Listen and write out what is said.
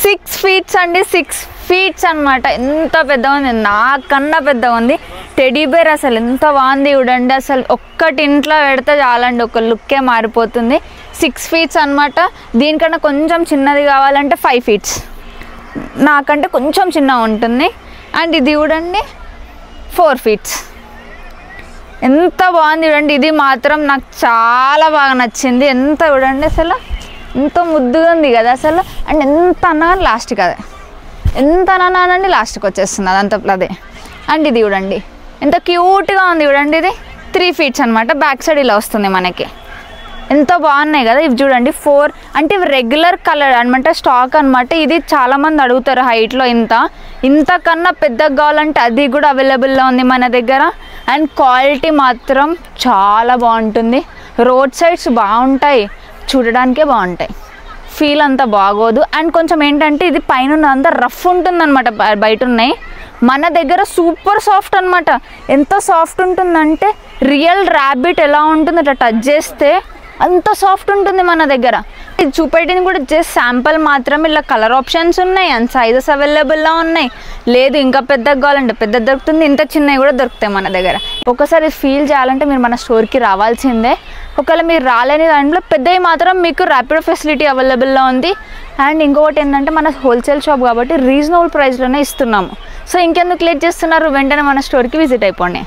6 feet అండి, 6 feet అనమాట. ఎంత పెద్దగా ఉంది, నాకన్నా పెద్దగా ఉంది. టెడీ బేర్ అసలు ఎంత బాగుంది చూడండి. అసలు ఒక్కటి ఇంట్లో పెడితే చాలండి, ఒక లుక్కే మారిపోతుంది. 6 feet అనమాట. దీనికన్నా కొంచెం చిన్నది కావాలంటే 5 feet, నాకంటే కొంచెం చిన్నగా ఉంటుంది. అండ్ ఇది చూడండి 4 feet. ఎంత బాగుంది చూడండి. ఇది మాత్రం నాకు చాలా బాగా నచ్చింది. ఎంత చూడండి అసలు ఎంత ముద్దుగా ఉంది కదా అసలు. అండ్ ఎంత అన్నా లాస్ట్కి అదే, ఎంత అనండి లాస్ట్కి వచ్చేస్తుంది అదంతా అదే. అండ్ ఇది చూడండి ఎంత క్యూట్గా ఉంది చూడండి. ఇది 3 feet అనమాట. బ్యాక్ సైడ్ ఇలా వస్తుంది మనకి. ఎంత బాగున్నాయి కదా ఇవి చూడండి. 4 అంటే ఇవి రెగ్యులర్ కలర్ అనమాట, స్టాక్ అనమాట. ఇది చాలామంది అడుగుతారు హైట్లో ఇంతకన్నా పెద్దగా కావాలంటే అది కూడా అవైలబుల్లో ఉంది మన దగ్గర. అండ్ క్వాలిటీ మాత్రం చాలా బాగుంటుంది. రోడ్ సైడ్స్ బాగుంటాయి, చూడడానికే బాగుంటాయి, ఫీల్ అంతా బాగోదు. అండ్ కొంచెం ఏంటంటే ఇది పైన అంతా రఫ్ ఉంటుందన్నమాట, బయట ఉన్నాయి. మన దగ్గర సూపర్ సాఫ్ట్ అనమాట. ఎంత సాఫ్ట్ ఉంటుందంటే రియల్ ర్యాబిట్ ఎలా ఉంటుంది అట్లా టచ్ చేస్తే అంత సాఫ్ట్ ఉంటుంది మన దగ్గర. ఇది చూపెట్టింది కూడా జస్ట్ శాంపుల్ మాత్రం. ఇలా కలర్ ఆప్షన్స్ ఉన్నాయి అండ్ సైజెస్ అవైలబుల్లో ఉన్నాయి. లేదు ఇంకా పెద్దగా కావాలంటే పెద్ద దొరుకుతుంది, ఇంత చిన్నవి కూడా దొరుకుతాయి మన దగ్గర. ఒకసారి ఫీల్ చేయాలంటే మీరు మన స్టోర్కి రావాల్సిందే. ఒకవేళ మీరు రాలేని దాంట్లో పెద్దవి మాత్రం మీకు ర్యాపిడో ఫెసిలిటీ అవైలబుల్లో ఉంది. అండ్ ఇంకొకటి ఏంటంటే మన హోల్సేల్ షాప్ కాబట్టి రీజనబుల్ ప్రైస్లోనే ఇస్తున్నాము. సో ఇంకెందుకు లేట్ చేస్తున్నారు, వెంటనే మన స్టోర్కి విజిట్ అయిపోండి.